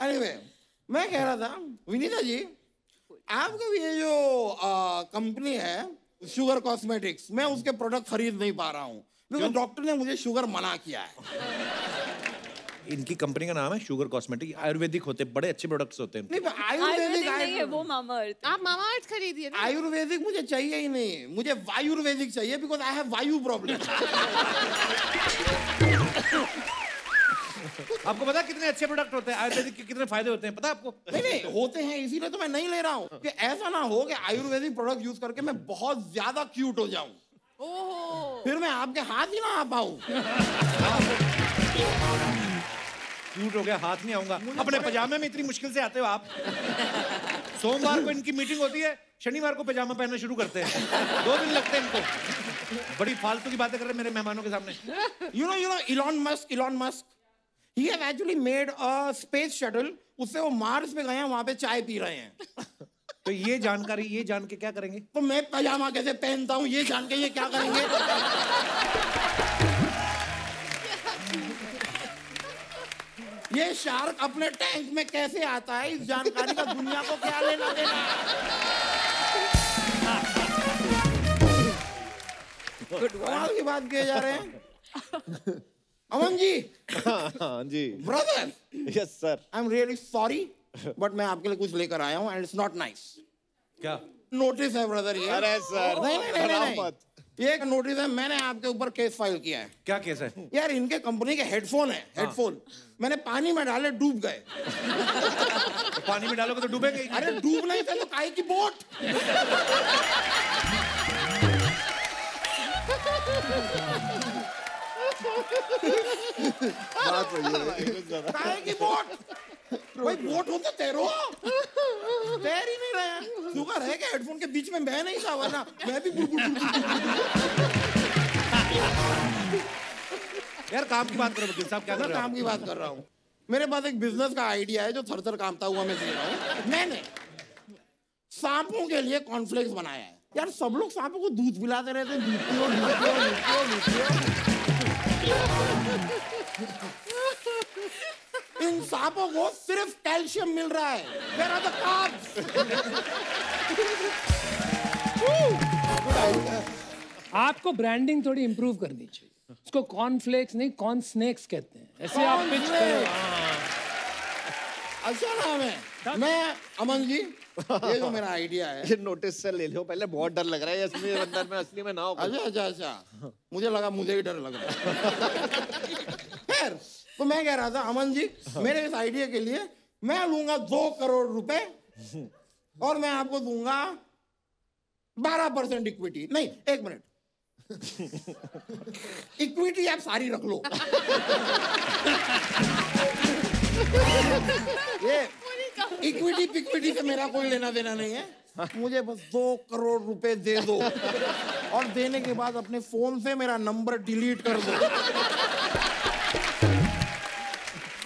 anyway, मैं कह रहा था विनीता जी, आपका भी ये जो कंपनी है शुगर कॉस्मेटिक्स, मैं उसके प्रोडक्ट खरीद नहीं पा रहा हूँ क्योंकि डॉक्टर ने मुझे शुगर मना किया है। इनकी कंपनी का नाम है शुगर कॉस्मेटिक, आयुर्वेदिक होते हैं, बड़े अच्छे प्रोडक्ट्स होते हैं। नहीं, आयुर्वेदिक नहीं है वो मामा अर्थ। आप मामा अर्थ खरीदिए ना। आयुर्वेदिक मुझे चाहिए ही नहीं, मुझे वायुर्वेदिक चाहिए बिकॉज आई हैव वायु प्रॉब्लम। आपको पता है कितने अच्छे प्रोडक्ट होते हैं आयुर्वेदिक के, कितने फायदे होते हैं, पता है आपको? नहीं होते हैं, इसीलिए तो मैं नहीं ले रहा हूँ कि ऐसा ना हो कि आयुर्वेदिक प्रोडक्ट यूज करके मैं बहुत ज्यादा क्यूट हो जाऊं, फिर मैं आपके हाथ ही ना आ पाऊं। क्यूट हो गया, हाथ नहीं आऊंगा। अपने पजामे में इतनी मुश्किल से आते हो आप। सोमवार को इनकी मीटिंग होती है, शनिवार को पजामा पहनना शुरू करते हैं, 2 दिन लगते हैं इनको। बड़ी फालतू की बातें कर रहे हैं मेरे मेहमानों के सामने। You know Elon Musk, he has actually made a space shuttle, उससे वो मार्स पे गए हैं, वहां पे चाय पी रहे हैं। तो ये जान के क्या करेंगे? तो मैं पजामा कैसे पहनता हूँ ये जान के ये क्या करेंगे? ये शार्क अपने टैंक में कैसे आता है, इस जानकारी का दुनिया को क्या लेना देना? कमाल की बात किए जा रहे हैं। अमन जी। हाँ जी। Brother. Yes sir. I am really sorry, but मैं आपके लिए कुछ लेकर आया हूँ एंड इट्स नॉट नाइस। क्या? नोटिस है ब्रदर ये। अरे सर नहीं, ये एक नोटिस है, मैंने आपके ऊपर केस फाइल किया है। क्या केस है? यार इनके कंपनी के हेडफोन है, हेडफोन मैंने पानी में डाले, डूब गए। तो पानी में डालोगे तो डूबेंगे। अरे डूब नहीं थे तो काहे की बोट। बात वही है। काहे की बोट? भाई बोट हो तो तैरो, तैर ही नहीं रहे हैं। शुगर है कि हेडफोन के बीच में बह नहीं था, वरना मैं भी यार काम की बात करो वकील साहब, क्या कर रहे हो? काम की बात कर रहा हूँ। मेरे पास एक बिजनेस का आइडिया है जो थर-थर कांपता हुआ मैं दे रहा हूँ। मैंने सांपों के लिए कॉर्नफ्लेक्स बनाया है। यार सब लोग सांपों को दूध पिलाते रहते हैं, दूध पियो। इन सांपों को सिर्फ कैल्शियम मिल रहा है। Where are the carbs? आपको ब्रांडिंग थोड़ी इंप्रूव करनी चाहिए। उसको कॉर्नफ्लेक्स नहीं, कॉर्न स्नैक्स कहते हैं। ऐसे आप पिच करो। अच्छा नाम है। मैं अमन जी, ये जो मेरा आइडिया है, ये नोटिस से ले लो पहले, बहुत डर लग रहा है असली अंदर में, असली में ना हो। अच्छा मुझे लगा मुझे ही डर लग रहा है। खैर, तो मैं कह रहा था अमन जी, मेरे इस आइडिया के लिए मैं लूंगा 2 करोड़ रुपए और मैं आपको दूंगा 12% इक्विटी। नहीं, 1 मिनट, इक्विटी आप सारी रख लो। ये इक्विटी पिक्विटी से मेरा कोई लेना देना नहीं है। मुझे बस 2 करोड़ रुपए दे दो और देने के बाद अपने फोन से मेरा नंबर डिलीट कर दो।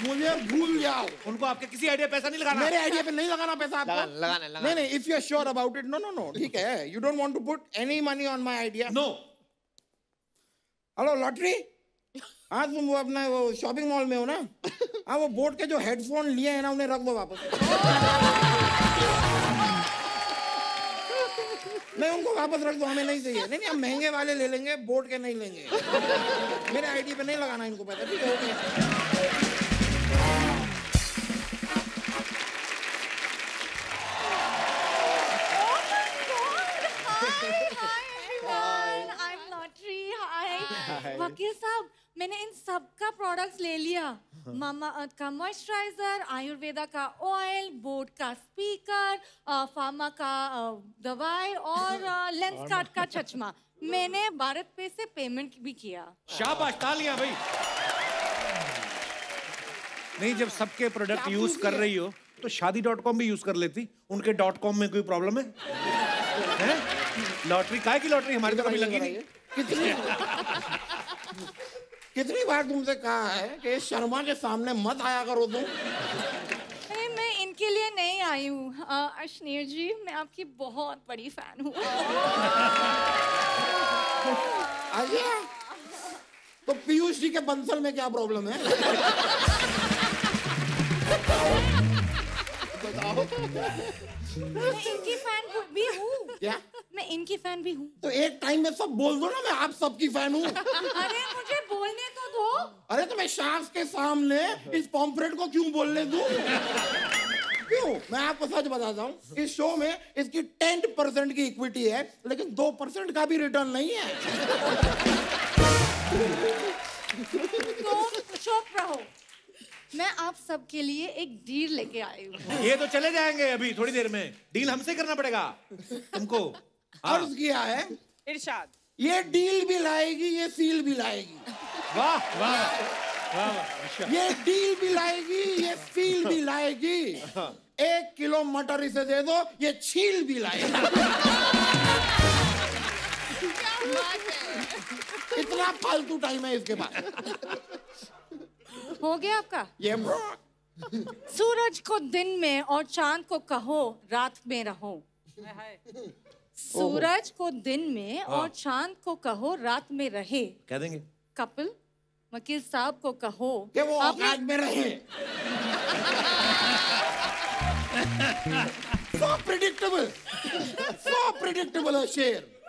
मुझे भूल जाओ। उनको आपके किसी आइडिया पैसा नहीं लगाना। मेरे आइडिया पे नहीं लगाना पैसा आपको। लगाना। नहीं, if you are sure about it, no, ठीक है। You don't want to put any money on my idea? No. Hello lottery, हाँ तुम वो अपना वो शॉपिंग मॉल में हो ना? हाँ, वो बोट के जो हेडफोन लिए हैं ना, उन्हें रख दो वापस। नहीं, उनको वापस रख दो, हमें नहीं चाहिए। नहीं, हम महंगे वाले ले लेंगे, बोट के नहीं लेंगे। मेरे आईडी पे नहीं लगाना इनको पैसा, ठीक है? ओके। वकील साहब, मैंने इन सब का प्रोडक्ट्स ले लिया। मामा अर्थ का मॉइस्चराइजर, आयुर्वेदा का ऑयल, बोट का स्पीकर, फार्मा का दवाई और लेंसकार्ट का चश्मा। मैंने भारत पे से पेमेंट भी किया। शाबाश, तालियां भाई। नहीं, जब सबके प्रोडक्ट यूज कर रही हो तो शादी.com भी यूज कर लेती। उनके .com में कोई प्रॉब्लम है? लॉटरी काहे की लॉटरी हमारी तरफ लगी नहीं। कितनी बार तुमसे कहा है कि शर्मा के सामने मत आया करो तुम। मैं इनके लिए नहीं आई हूँ अश्नीर जी, मैं आपकी बहुत बड़ी फैन हूँ। अच्छा, तो पीयूष जी के बंसल में क्या प्रॉब्लम है? मैं इनकी फैन भी हूँ। क्या? मैं इनकी फैन भी हूँ। तो एक टाइम में सब बोल दो ना, मैं आप सबकी फैन हूँ। अरे मुझे बोलने तो दो। अरे तो मैं शार्क्स के सामने इस पॉम्फ्रेट को क्यों बोलने दूं? क्यों? मैं आपको सच बताता हूँ, इस शो में इसकी 10% की इक्विटी है, लेकिन 2% का भी रिटर्न नहीं है। तुम चुप रहो। मैं आप सबके लिए एक डील लेके आई हूँ। ये तो चले जाएंगे अभी थोड़ी देर में। डील हमसे करना पड़ेगा तुमको। अर्ज किया है, इरशाद। ये डील भी लाएगी, ये सील भी लाएगी। वाह वाह वाह वाह। ये डील भी लाएगी, ये सील भी लाएगी। 1 किलो मटर इसे दे दो, ये छील भी लाएगी। इतना फालतू टाइम है इसके पास। हो गया आपका? ये सूरज को दिन में और चांद को कहो रात में रहो। सूरज को दिन में और चांद को कहो रात में रहे। कह देंगे। कपिल वकील साहब को कहो कि वो औकात में रहे। So predictable है शेर।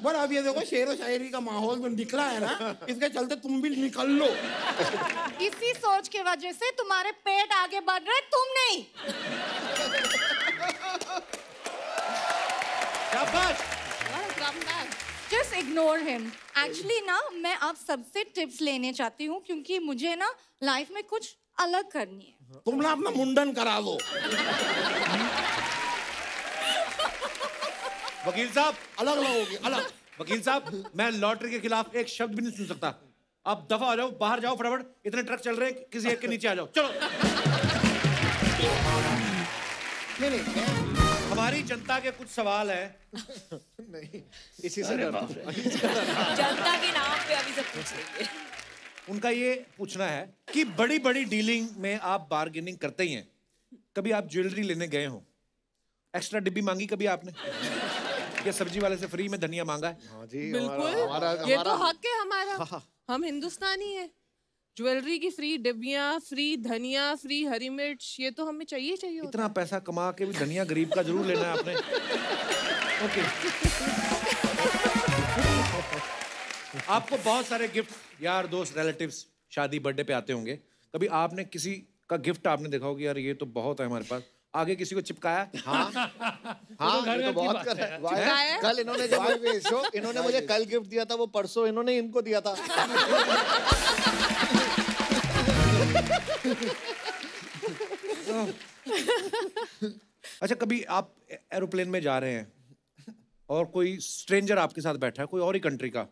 पर अब ये देखो, शेर और शायरी का माहौल जो निकला है ना, इसके चलते तुम भी निकल लो। इसी सोच के वजह से तुम्हारे पेट आगे बढ़ रहे, तुम नहीं। शाबाश। Just ignore him. Actually ना, मैं आप सबसे टिप्स लेने चाहती हूँ, क्योंकि मुझे ना लाइफ में कुछ अलग करनी है। तुम ना अपना मुंडन करा दो। वकील साहब, अलग लोगे, अलग। वकील साहब, मैं लॉटरी के खिलाफ एक शब्द भी नहीं सुन सकता। आप दफा हो जाओ, बाहर जाओ फटाफट। इतने ट्रक चल रहे हैं, किसी एक के नीचे आ जाओ। चलो। नहीं, हमारी जनता के कुछ सवाल है। नहीं, इसी से डरता हूं। जनता के नाम पे अभी सब पूछ लेंगे। उनका ये पूछना है कि बड़ी बड़ी डीलिंग में आप बार्गेनिंग करते ही हैं। कभी आप ज्वेलरी लेने गए हो, एक्स्ट्रा डिब्बी मांगी कभी आपने? या सब्जी वाले से फ्री में धनिया मांगा है? हाँ जी, बिल्कुल, ये तो हक है हमारा। हम हिंदुस्तानी है। ज्वेलरी की फ्री डिब्बियां, फ्री धनिया, फ्री हरी मिर्च, ये तो हमें चाहिए चाहिए होता इतना पैसा कमा के भी धनिया गरीब का जरूर लेना है आपने। ओके। आपको बहुत सारे गिफ्ट यार दोस्त रिलेटिव्स शादी बर्थडे पे आते होंगे। कभी आपने किसी का गिफ्ट आपने देखा होगा यार ये तो बहुत है हमारे पास, आगे किसी को चिपकाया? हाँ, ये तो बहुत कर रहा है। कल इन्होंने जब इन्होंने मुझे कल गिफ्ट दिया था, वो परसों इन्होंने इनको दिया था। अच्छा, कभी आप एरोप्लेन में जा रहे हैं और कोई स्ट्रेंजर आपके साथ बैठा है, कोई और ही कंट्री का,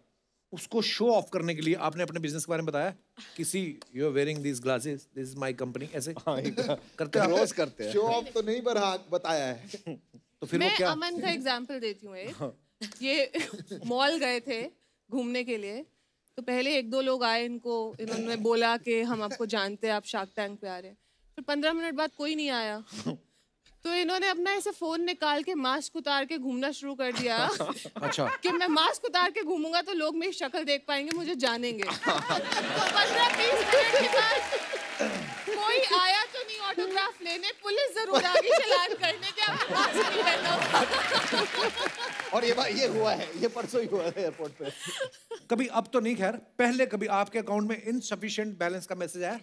उसको शो ऑफ करने के लिए आपने अपने बिजनेस के बारे में बताया? किसी you are wearing these glasses, this is my company, ऐसे करते हैं? रोज करते हैं। शो ऑफ तो नहीं, पर हाँ बताया है। तो फिर मैं वो क्या? अमन का एग्जांपल देती हूँ एक। ये मॉल गए थे घूमने के लिए, तो पहले 1-2 लोग आए, इन्होंने बोला कि हम आपको जानते हैं, आप शार्क टैंक पे आ रहे हैं। फिर 15 मिनट बाद कोई नहीं आया, तो इन्होंने अपना ऐसे फोन निकाल के मास्क उतार के घूमना शुरू कर दिया। अच्छा। कि मैं मास्क उतार के घूमूंगा तो लोग मेरी शक्ल देख पाएंगे, मुझे जानेंगे। तो 15-20 मिनट के बाद कोई आया तो नहीं ऑटोग्राफ लेने, पुलिस जरूर आ गई चालान करने के, आपको मास्क नहीं पहना। और ये हुआ है, ये परसों ही हुआ है एयरपोर्ट पे। कभी, अब तो नहीं खैर, पहले कभी आपके अकाउंट में इनसफिशिएंट बैलेंस का मैसेज आया?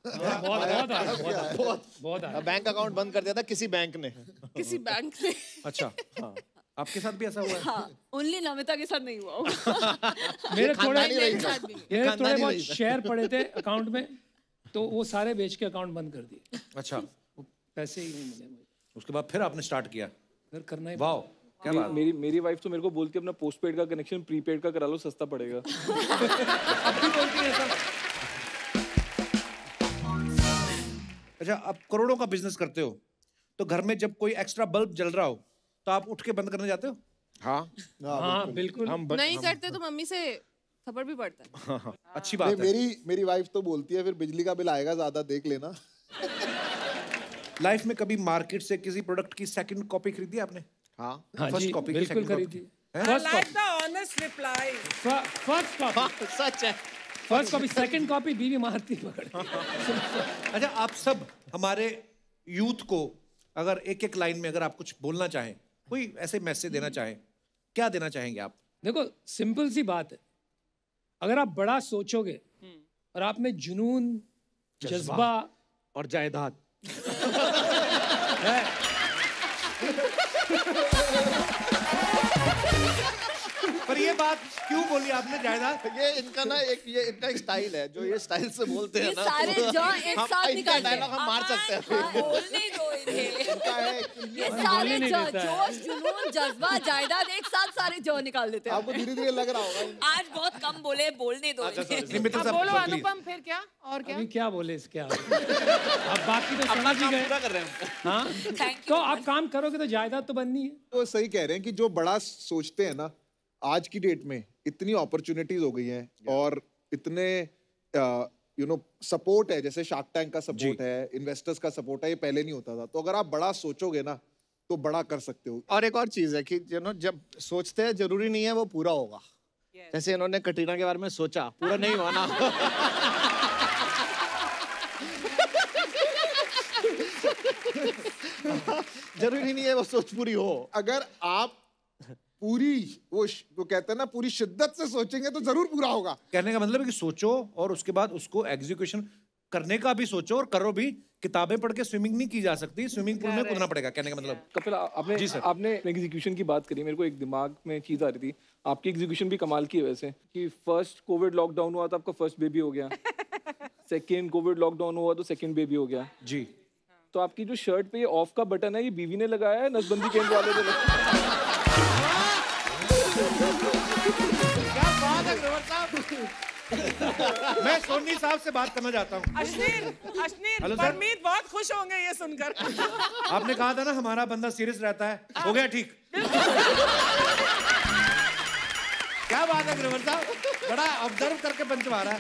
बहुत बैंक अकाउंट बंद कर दिया था किसी बैंक ने। किसी बैंक ने। अच्छा, हाँ। आपके साथ भी ऐसा हुआ है? हाँ, ओनली नमिता के साथ नहीं हुआ होगा। मेरे थोड़े खानदानी बहुत रही था। शेयर पड़े थे अकाउंट में, तो वो सारे बेच के अकाउंट बंद कर दिए। अच्छा, पैसे ही नहीं मिले मुझे, उसके बाद फिर आपने स्टार्ट किया? फिर करना ही वाह, क्या बात। मेरी वाइफ तो मेरे को बोलती है अपना पोस्टपेड का कनेक्शन प्रीपेड का करा लो, सस्ता पड़ेगा। अब भी बोलती है ऐसा? अच्छा, आप करोड़ों का बिजनेस करते हो, तो घर में जब कोई एक्स्ट्रा बल्ब जल रहा हो तो आप उठ के बंद करने जाते हो? हाँ, हाँ बिल्कुल। नहीं करते तो मम्मी से थप्पड़ भी पड़ता है। अच्छी बात है। मेरी वाइफ तो बोलती है फिर बिजली का बिल आएगा ज्यादा, देख लेना। लाइफ में कभी मार्केट से किसी प्रोडक्ट की सेकंड कॉपी खरीदी आपने? हाँ, हाँ फर्स्ट जी, कॉपी की बिल्कुल second खरीदी। copy? like the honest reply. First copy, सच है। फर्स्ट कॉपी, सेकंड कॉपी बीवी मारती पकड़ के। अच्छा, आप सब हमारे यूथ को अगर एक एक लाइन में अगर आप कुछ बोलना चाहें, कोई ऐसे मैसेज देना चाहें, क्या देना चाहेंगे आप? देखो सिंपल सी बात है, अगर आप बड़ा सोचोगे और आप में जुनून, जज्बा और जायदाद है, पर ये बात क्यों बोली आपने जायदाद? ये इनका एक स्टाइल है, जो ये स्टाइल से बोलते हैं ये ना, सारे जौ एक साथ निकालते हैं। डायलॉग हम मार सकते हैं। बोलने दो इन्हें। ये बोलने सारे नहीं देता है। जोश, जुनून, जज्बा, जायदाद एक साथ सारे जौ निकाल देते हैं। आपको धीरे-धीरे लग रहा होगा। आज बहुत कम बोले, बोलने दो इन्हें। मित्र अब साहब, बोलो please. अनुपम, फिर क्या और क्या? अभी क्या बोले इसके आगे? अब बाकी तो समझ ही गए। पूरा कर रहे हैं। हाँ, Thank you. तो आप काम करोगे तो जायदाद तो बननी है। वो सही कह रहे हैं कि जो बड़ा सोचते हैं ना, आज की डेट में इतनी अपॉर्चुनिटीज हो गई हैं और इतने सपोर्ट है, जैसे शार्क टैंक का सपोर्ट है, इन्वेस्टर्स का सपोर्ट है, ये पहले नहीं होता था। तो अगर आप बड़ा सोचोगे ना तो बड़ा कर सकते हो। और एक और चीज है कि जब सोचते हैं जरूरी नहीं है वो पूरा होगा। जैसे इन्होंने कटरीना के बारे में सोचा, पूरा नहीं हुआ ना। जरूरी नहीं है वो सोच पूरी हो। अगर आप पूरी वो कहते हैं ना, पूरी शिद्दत से सोचेंगे तो जरूर पूरा होगा। कहने का मतलब है कि सोचो और उसके बाद उसको एग्जीक्यूशन करने का भी सोचो और करो भी। किताबें पढ़ के स्विमिंग नहीं की जा सकती, स्विमिंग पूल में कूदना पड़ेगा, कहने का मतलब। कपिल, आपने एग्जीक्यूशन की बात करी, मेरे को एक दिमाग में चीज आ रही थी। आपकी एग्जीक्यूशन भी कमाल की है वैसे, कि फर्स्ट कोविड लॉकडाउन हुआ तो आपका फर्स्ट बेबी हो गया, सेकेंड कोविड लॉकडाउन हुआ तो सेकेंड बेबी हो गया जी। तो आपकी जो शर्ट पे ये ऑफ का बटन है, ये बीवी ने लगाया है, नसबंदी केंद्र वाले ने लगाया? क्या बात है ग्रोवर साहब। मैं सोनी साहब से बात करना चाहता हूँ। अश्नीर, परमीत बहुत खुश होंगे ये सुनकर। आपने कहा था ना हमारा बंदा सीरियस रहता है, हो गया ठीक। क्या बात है ग्रोवर साहब, बड़ा ऑब्जर्व करके पंच मारा है।